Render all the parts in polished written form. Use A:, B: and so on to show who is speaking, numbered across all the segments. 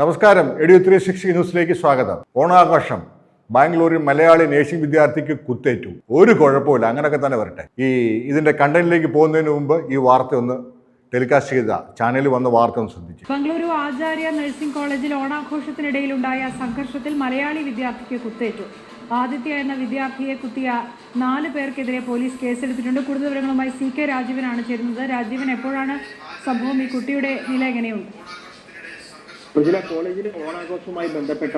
A: നമസ്കാരം. എഡിയോ 360 ന്യൂസിലേക്ക് സ്വാഗതം. ഓണാഘോഷം ബാംഗ്ലൂരിൽ മലയാളി നേഴ്സിംഗ് വിദ്യാർത്ഥിക്ക് കുത്തേറ്റു. ഒരു കുഴപ്പമില്ല, അങ്ങനെയൊക്കെ തന്നെ വരട്ടെ. ഇതിന്റെ കണ്ടന്റിലേക്ക് പോകുന്നതിന് മുമ്പ് ഈ വാർത്ത ഒന്ന് ടെലികാസ്റ്റ് ചെയ്ത ചാനലിൽ വന്ന വാർത്ത ഒന്ന് ശ്രദ്ധിച്ചു.
B: ബംഗളൂരു ആചാര്യ നഴ്സിംഗ് കോളേജിൽ ഓണാഘോഷത്തിനിടയിലുണ്ടായ സംഘർഷത്തിൽ മലയാളി വിദ്യാർത്ഥിക്ക് കുത്തേറ്റു. ആദിത്യ എന്ന വിദ്യാർത്ഥിയെ കുത്തിയ 4 പേർക്കെതിരെ പോലീസ് കേസെടുത്തിട്ടുണ്ട്. കൂടുതൽ വിവരങ്ങളുമായി CK രാജീവനാണ് ചേരുന്നത്. രാജീവൻ, എപ്പോഴാണ് സംഭവം? ഈ കുട്ടിയുടെ നില എങ്ങനെയുണ്ട്?
C: കോളേജിലെ ഓണാഘോഷവുമായി ബന്ധപ്പെട്ട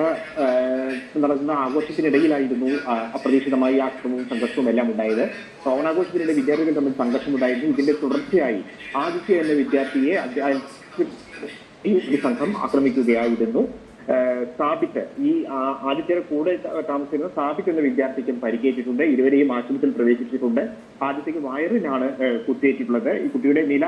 C: നടക്കുന്ന ആഘോഷത്തിനിടയിലായിരുന്നു അപ്രതീക്ഷിതമായി ആക്രമണവും സംഘർഷവും എല്ലാം ഉണ്ടായത്. ഓണാഘോഷത്തിനിടെ വിദ്യാർത്ഥികൾ തമ്മിൽ സംഘർഷമുണ്ടായിരുന്നു. ഇതിന്റെ തുടർച്ചയായി ആദിത്യ എന്ന വിദ്യാർത്ഥിയെ ഈ സംഘം ആക്രമിക്കുകയായിരുന്നു. സ്ഥാപിത്ത് ഈ ആദിത്യയുടെ കൂടെ താമസിക്കുന്ന സ്ഥാപിത്ത് എന്ന വിദ്യാർത്ഥിക്കും പരിക്കേറ്റിട്ടുണ്ട്. ഇരുവരെയും ആശുപത്രിയിൽ പ്രവേശിച്ചിട്ടുണ്ട്. ആദിത്യക്ക് വയറിനാണ് കുത്തേറ്റിട്ടുള്ളത്. ഈ കുട്ടിയുടെ നില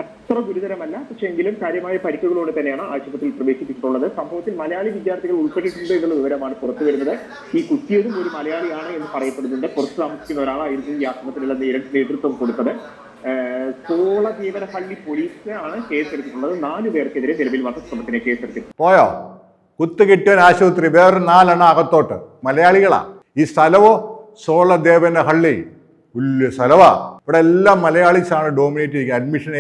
C: അത്ര ഗുരുതരമല്ല, പക്ഷെ എങ്കിലും കാര്യമായ പരിക്കുകളോടെ തന്നെയാണ് ആശുപത്രിയിൽ പ്രവേശിപ്പിച്ചിട്ടുള്ളത്. സംഭവത്തിൽ മലയാളി വിദ്യാർത്ഥികൾ ഉൾപ്പെട്ടിട്ടുണ്ട് എന്നുള്ള വിവരമാണ് പുറത്തു വരുന്നത്. ഈ കുത്തിയതും ഒരു മലയാളിയാണ് എന്ന് പറയപ്പെടുന്നുണ്ട്. പുറത്ത് താമസിക്കുന്ന ഒരാളായിരുന്നു ഈ ആക്രമണത്തിനുള്ള നേതൃത്വം കൊടുത്തത്. സോളദേവനഹള്ളി പോലീസാണ് കേസെടുത്തിട്ടുള്ളത്. 4 പേർക്കെതിരെ നിലവിൽ വധശ്രമത്തിന് കേസെടുത്തിട്ടുണ്ട്.
A: പോയോ കുത്ത് കിട്ടിയ ആശുപത്രി, വേറെ 4 എണ്ണം അകത്തോട്ട്. മലയാളികളാ. ഈ സ്ഥലവോ സോളദേവനഹള്ളി വലിയ സ്ഥലവാ. ഇവിടെ എല്ലാം മലയാളീസാണ് ഡോമിനേറ്റ് ചെയ്യുക. അഡ്മിഷൻ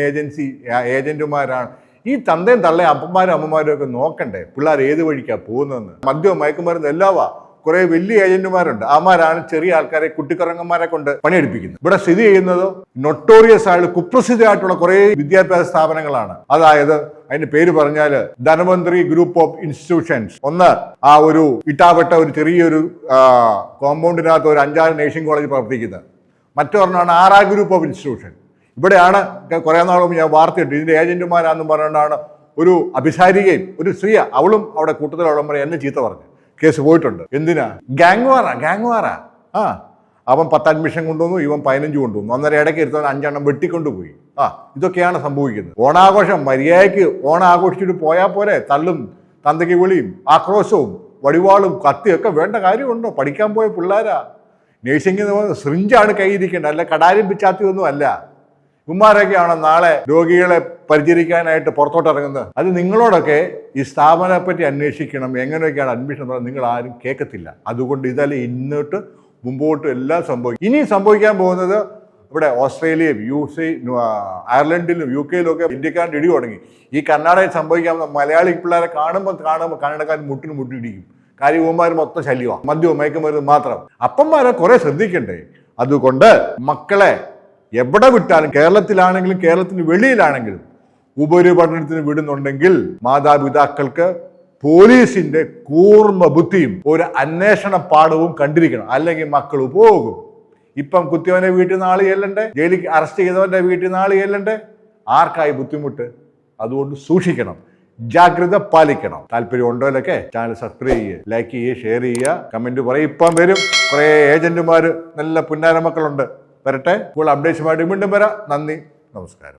A: ഏജന്റുമാരാണ്. ഈ തന്തയും തള്ളയും അപ്പന്മാരും അമ്മമാരും ഒക്കെ നോക്കണ്ടേ പിള്ളേർ ഏത് വഴിക്കാണ് പോകുന്നതെന്ന്. മദ്യവും മയക്കുമരുന്ന് എല്ലാവാ. കുറെ വലിയ ഏജന്റുമാരുണ്ട്. അവന്മാരാണ് ചെറിയ ആൾക്കാരെ കുട്ടിക്കറങ്ങന്മാരെ കൊണ്ട് പണിയെടുപ്പിക്കുന്നത്. ഇവിടെ സ്ഥിതി ചെയ്യുന്നത് നൊട്ടോറിയസ് ആയിട്ട് കുപ്രസിദ്ധമായിട്ടുള്ള കുറെ വിദ്യാഭ്യാസ സ്ഥാപനങ്ങളാണ്. അതായത് അതിന്റെ പേര് പറഞ്ഞാൽ ധനമന്ത്രി ഗ്രൂപ്പ് ഓഫ് ഇൻസ്റ്റിറ്റ്യൂഷൻസ്. ഒന്ന് ആ ഒരു ഇട്ടാവട്ട ഒരു ചെറിയൊരു കോമ്പൗണ്ടിനകത്ത് ഒരു 5-6 നേഴ്സിംഗ് കോളേജ് പ്രവർത്തിക്കുന്നത്. മറ്റൊരെണ്ണമാണ് ആർ ഗ്രൂപ്പ് ഓഫ് ഇൻസ്റ്റിറ്റ്യൂഷൻ. ഇവിടെയാണ് കുറെ നാളും ഞാൻ വാർത്തയിട്ട് ഇതിന്റെ ഏജന്റുമാരാണെന്നും പറഞ്ഞുകൊണ്ടാണ് ഒരു അഭിസാരികയും ഒരു സ്ത്രീ, അവളും അവിടെ കൂട്ടത്തിലുള്ള എന്നെ ചീത്ത പറഞ്ഞു. കേസ് പോയിട്ടുണ്ട്. എന്തിനാ? ഗാങ് വാറാ. അവൻ 10 അഡ്മിഷൻ കൊണ്ടുവന്നു, ഇവൻ 15 കൊണ്ടുവന്നു. അന്നേരം ഇടയ്ക്ക് ഇരുത്തവൻ 5 എണ്ണം വെട്ടിക്കൊണ്ടുപോയി. ഇതൊക്കെയാണ് സംഭവിക്കുന്നത്. ഓണാഘോഷം മര്യാദയ്ക്ക് ആഘോഷിച്ചിട്ട് പോയാൽ പോരെ. തള്ളും തന്തയ്ക്ക് വിളിയും ആക്രോശവും വടിവാളും കത്തിയൊക്കെ വേണ്ട കാര്യമുണ്ടോ? പഠിക്കാൻ പോയ പിള്ളേരാ. നേഴ്സിംഗ് സിറിഞ്ചാണ് കൈയിരിക്കേണ്ടത്, അല്ല കടാരും പിച്ചാത്തിയൊന്നും അല്ല. ഇവന്മാരൊക്കെയാണ് നാളെ രോഗികളെ പരിചരിക്കാനായിട്ട് പുറത്തോട്ട് ഇറങ്ങുന്നത്. അത് നിങ്ങളോടൊക്കെ ഈ സ്ഥാപനത്തെ പറ്റി അന്വേഷിക്കണം. എങ്ങനെയൊക്കെയാണ് അഡ്മിഷൻ പറഞ്ഞത് നിങ്ങൾ ആരും കേൾക്കത്തില്ല. അതുകൊണ്ട് ഇതല്ല ഇന്നോട്ട് മുമ്പോട്ട് എല്ലാം സംഭവിക്കും. ഇനി സംഭവിക്കാൻ പോകുന്നത് ഇവിടെ ഓസ്ട്രേലിയയും അയർലൻഡിലും UK ഒക്കെ ഇന്ത്യക്കാരുടെ ഇടി തുടങ്ങി. ഈ കർണാടകയിൽ സംഭവിക്കാൻ മലയാളി പിള്ളേരെ കാണുമ്പോൾ കന്നഡക്കാർ മുട്ടിടിക്കും. കാര്യവുമാർ മൊത്തം ശല്യമാണ്. മദ്യവും മയക്കുമരുന്ന് മാത്രം. അപ്പന്മാരെ കുറെ ശ്രദ്ധിക്കണ്ടേ. അതുകൊണ്ട് മക്കളെ എവിടെ വിട്ടാലും, കേരളത്തിലാണെങ്കിലും കേരളത്തിന് വെളിയിലാണെങ്കിലും ഉപരിപഠനത്തിന് വിടുന്നുണ്ടെങ്കിൽ മാതാപിതാക്കൾക്ക് പോലീസിന്റെ കൂർമ്മ ബുദ്ധിയും ഒരു അന്വേഷണ പാഠവും കണ്ടിരിക്കണം. അല്ലെങ്കിൽ മക്കൾ പോകും. ഇപ്പം കുത്തിയവന്റെ വീട്ടിൽ നിന്ന് ആള് ചെല്ലണ്ടേ? ജയിലിൽ അറസ്റ്റ് ചെയ്തവന്റെ വീട്ടിൽ നിന്ന് ആള് ചെല്ലണ്ടേ? ആർക്കായി ബുദ്ധിമുട്ട്? അതുകൊണ്ട് സൂക്ഷിക്കണം, ജാഗ്രത പാലിക്കണം. താല്പര്യം ഉണ്ടോലൊക്കെ ചാനൽ സബ്സ്ക്രൈബ് ചെയ്യുക, ലൈക്ക് ചെയ്യുക, ഷെയർ ചെയ്യുക, കമന്റ് പറയും. ഇപ്പം വരും കുറെ ഏജന്റുമാര്, നല്ല പുന്നാര മക്കളുണ്ട്. വരട്ടെ. ഇപ്പോൾ അപ്ഡേറ്റ്സുമായിട്ട് വീണ്ടും വരാം. നന്ദി, നമസ്കാരം.